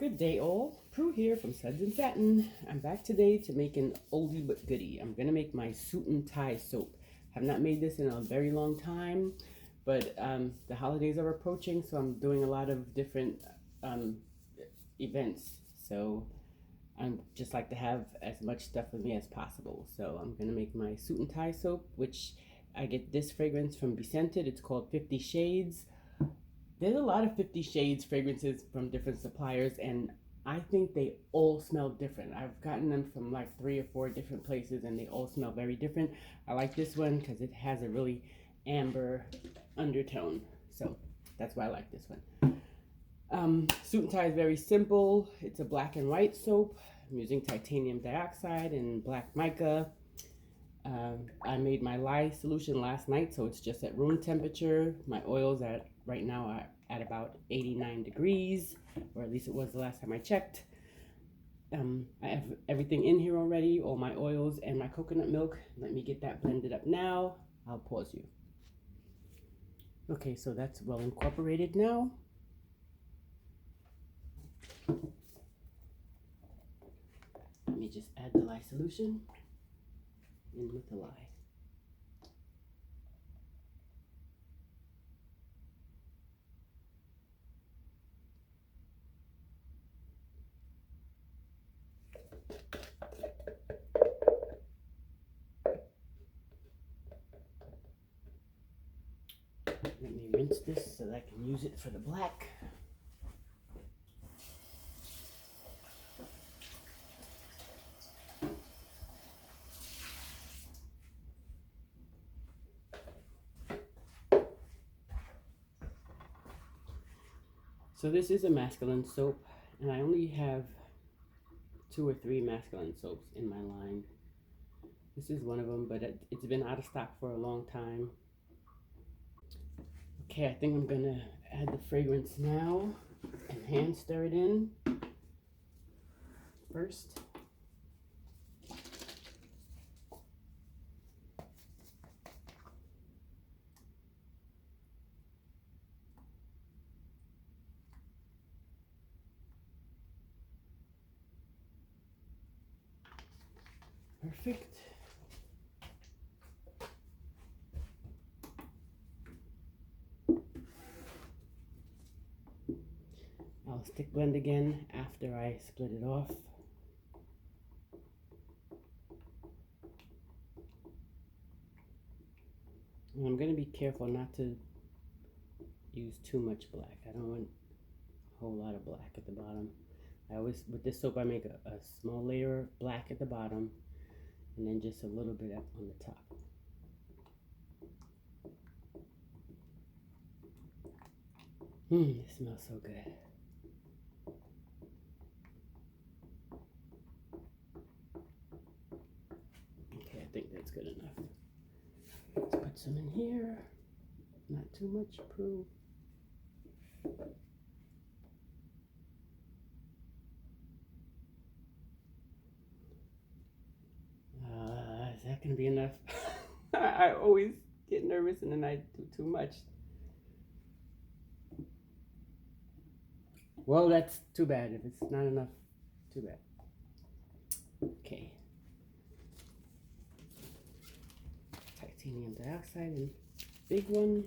Good day all, Prue here from Suds and Satin. I'm back today to make an oldie but goodie. I'm gonna make my suit and tie soap. Have not made this in a very long time, but the holidays are approaching, so I'm doing a lot of different um, events. So I just like to have as much stuff with me as possible. So I'm gonna make my suit and tie soap, which I get this fragrance from Scented. It's called 50 Shades. There's a lot of 50 Shades fragrances from different suppliers, and I think they all smell different. I've gotten them from like 3 or 4 different places, and they all smell very different. I like this one because it has a really amber undertone, so that's why I like this one. Suit and tie is very simple. It's a black and white soap. I'm using titanium dioxide and black mica. I made my lye solution last night, so it's just at room temperature. My oil's at right now at about 89 degrees, or at least it was the last time I checked. I have everything in here already, all my oils and my coconut milk. Let me get that blended up now. I'll pause you. Okay, so that's well incorporated now. Let me just add the lye solution in with the lye. Let me rinse this so that I can use it for the black. So this is a masculine soap, and I only have 2 or 3 masculine soaps in my line. This is one of them, but it's been out of stock for a long time. Okay, I think I'm gonna add the fragrance now and hand stir it in first. Perfect. I'll stick blend again after I split it off. And I'm going to be careful not to use too much black. I don't want a whole lot of black at the bottom. I always, with this soap, I make a small layer of black at the bottom and then just a little bit up on the top. It smells so good. Okay, I think that's good enough. Let's put some in here. Not too much, Prue. Is that gonna be enough? I always get nervous and then I do too much. Well, that's too bad. If it's not enough, too bad. Okay. Titanium dioxide and big one.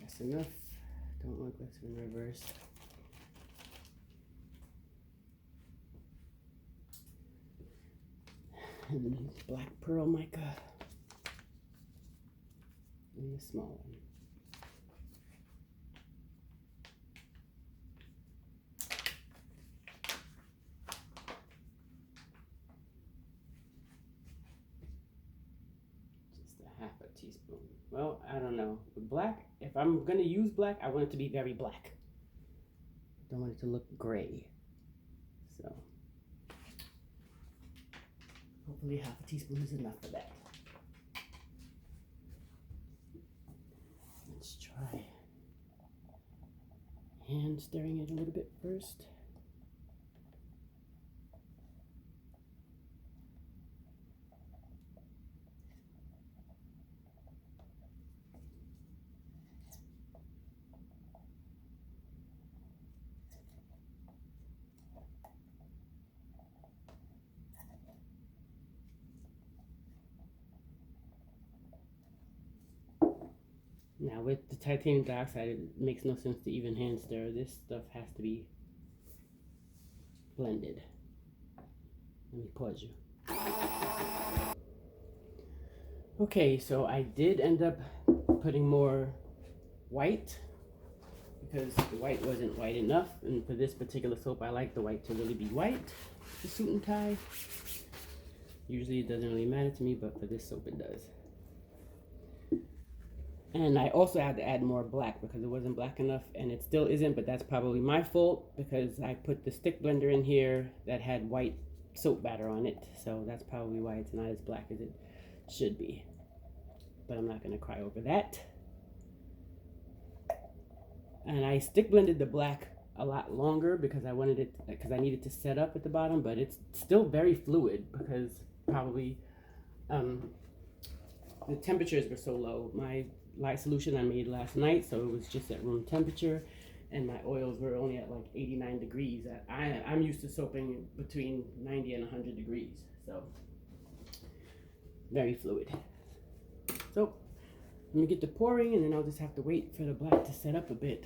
That's enough. Don't want this in reverse. And black pearl mica in the small one. Just a half a teaspoon. Well, I don't know. The black, if I'm gonna use black, I want it to be very black. Don't want it to look gray. So hopefully half a teaspoon is enough for that. Let's try hand stirring it a little bit first. Now with the titanium dioxide, it makes no sense to even hand stir. This stuff has to be blended. Let me pause you. Okay, so I did end up putting more white because the white wasn't white enough. And for this particular soap, I like the white to really be white to suit and tie. Usually it doesn't really matter to me, but for this soap it does. And I also had to add more black because it wasn't black enough, and it still isn't, but that's probably my fault because I put the stick blender in here that had white soap batter on it. So that's probably why it's not as black as it should be. But I'm not going to cry over that. And I stick blended the black a lot longer because I wanted it, because I needed to set up at the bottom, but it's still very fluid because probably the temperatures were so low. My light solution I made last night, so it was just at room temperature, and my oils were only at like 89 degrees. I'm used to soaping between 90 and 100 degrees, so very fluid. So let me get the pouring, and then I'll just have to wait for the black to set up a bit.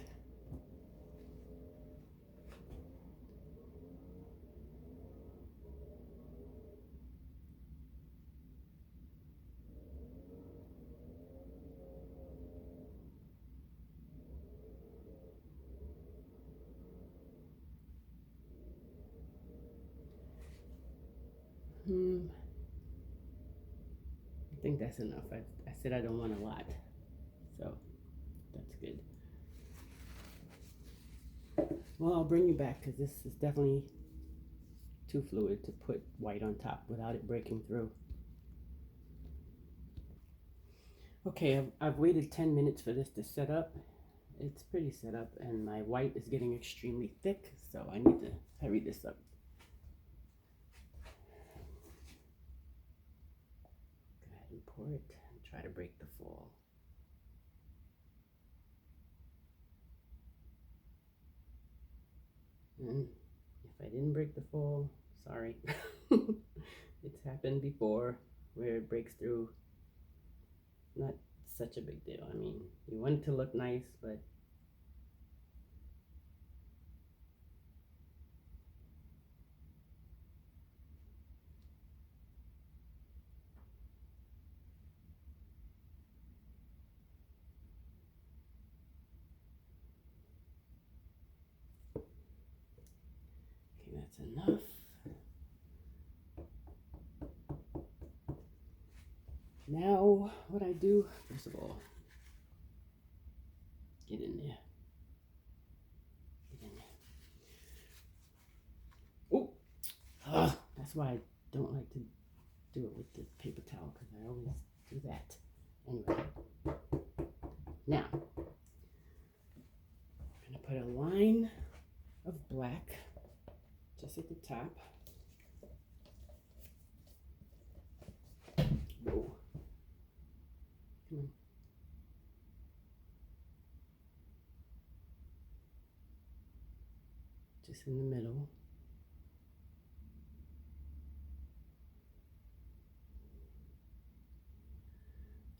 I think that's enough. I said I don't want a lot, so that's good. Well, I'll bring you back because this is definitely too fluid to put white on top without it breaking through. Okay, I've waited 10 minutes for this to set up. It's pretty set up, and my white is getting extremely thick, so I need to hurry this up. Go ahead and pour it and try to break the fall. And if I didn't break the fall, sorry. It's happened before where it breaks through. Not such a big deal. I mean, you want it to look nice, but okay, that's enough. Now, what I do, first of all, get in there. Get in there. Oh, that's why I don't like to do it with the paper towel, because I always do that. Anyway, now, I'm going to put a line of black just at the top. Whoa. Come on. Just in the middle.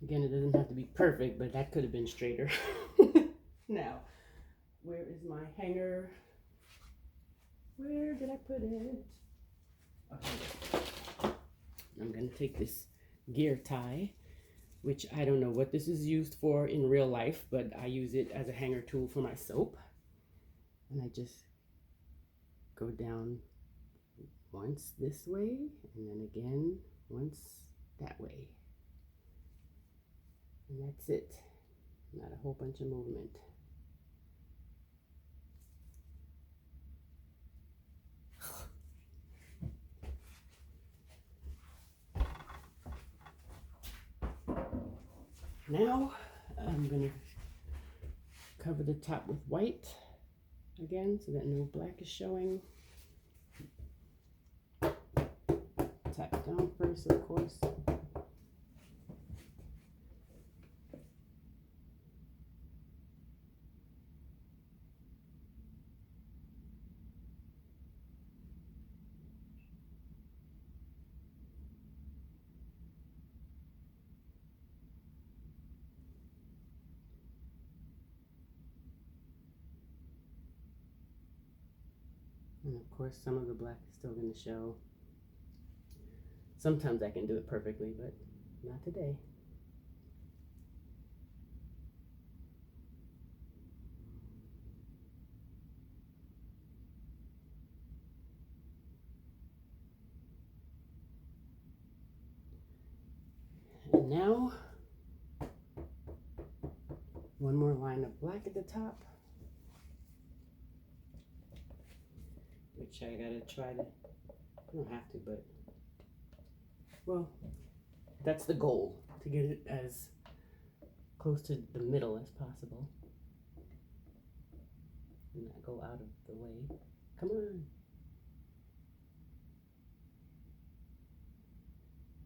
Again, it doesn't have to be perfect, but that could have been straighter. Now, where is my hanger? Where did I put it? Okay. I'm going to take this gear tie, which I don't know what this is used for in real life, but I use it as a hanger tool for my soap. And I just go down once this way, and then again once that way. And that's it. Not a whole bunch of movement. Now I'm going to cover the top with white again so that no black is showing. Tap down first, of course. And of course, some of the black is still going to show. Sometimes I can do it perfectly, but not today. And now, one more line of black at the top, which I gotta try to, I don't have to, but, well, that's the goal, to get it as close to the middle as possible. And not go out of the way. Come on.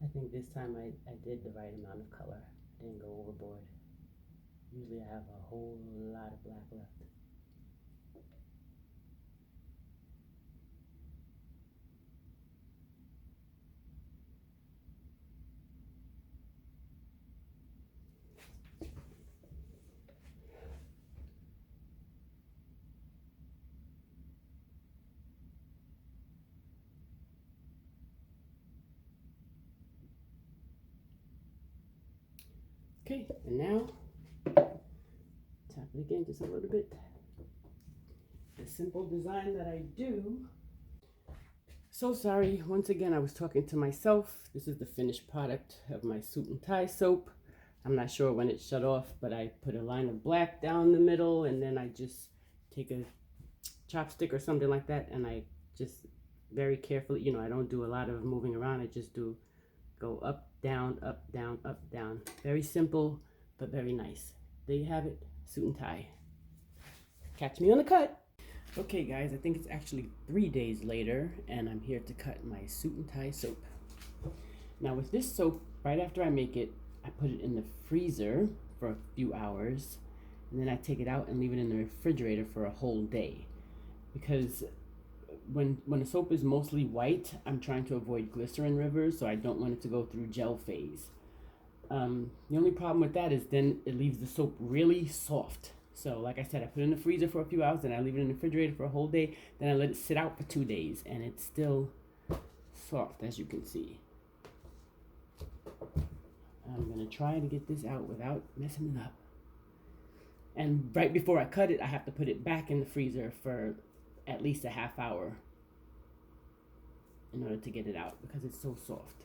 I think this time I did the right amount of color. I didn't go overboard. Usually I have a whole lot of black left. Okay, and now, tap it again just a little bit. The simple design that I do. So sorry, once again, I was talking to myself. This is the finished product of my suit and tie soap. I'm not sure when it shut off, but I put a line of black down the middle, and then I just take a chopstick or something like that, and I just very carefully, you know, I don't do a lot of moving around. I just do go up, down, up, down, up, down. Very simple, but very nice. There you have it, suit and tie. Catch me on the cut. Okay guys, I think it's actually 3 days later, and I'm here to cut my suit and tie soap. Now with this soap, right after I make it, I put it in the freezer for a few hours, and then I take it out and leave it in the refrigerator for a whole day. Because when the soap is mostly white, I'm trying to avoid glycerin rivers, so I don't want it to go through gel phase. The only problem with that is then it leaves the soap really soft. So like I said, I put it in the freezer for a few hours, then I leave it in the refrigerator for a whole day, then I let it sit out for 2 days, and it's still soft, as you can see. I'm gonna try to get this out without messing it up. And right before I cut it, I have to put it back in the freezer for at least a half hour in order to get it out, because it's so soft.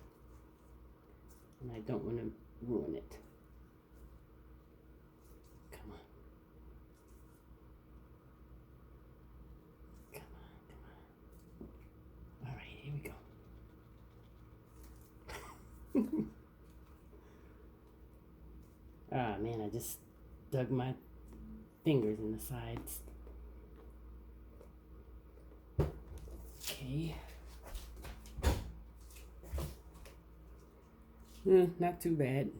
And I don't want to ruin it. Come on. Come on. All right, here we go. Ah, man, I just dug my fingers in the sides. Okay. Not too bad.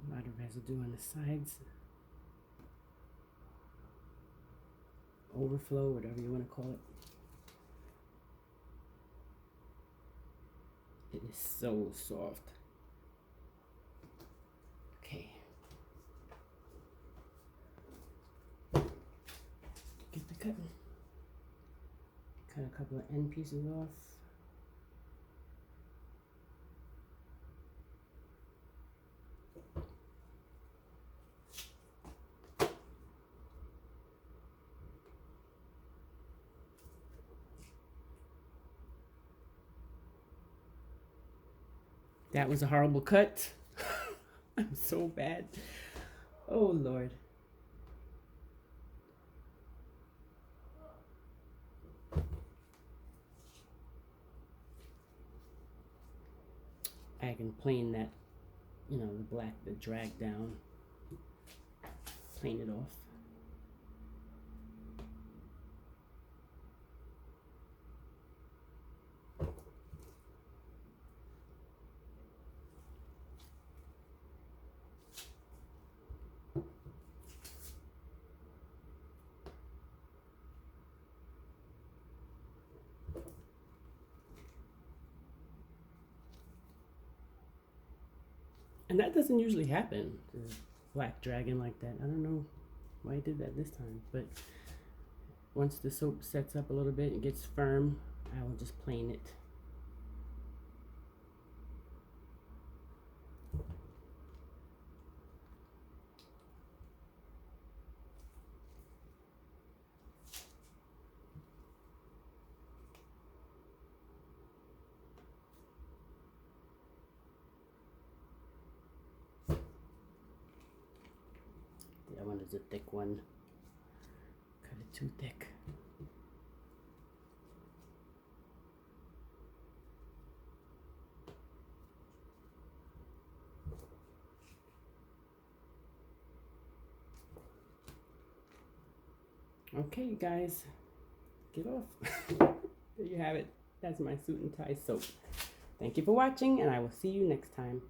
A lot of residue on the sides. Overflow, whatever you want to call it. It is so soft. Okay. Get the cutting. Cut a couple of end pieces off. That was a horrible cut. I'm so bad. Oh, Lord. I can plane that, you know, the black, the drag down, plane it off. And that doesn't usually happen, the black dragon like that. I don't know why I did that this time. But once the soap sets up a little bit and gets firm, I will just plane it. That one is a thick one. Cut it too thick. Okay, you guys, get off. There you have it. That's my suit and tie soap. Thank you for watching, and I will see you next time.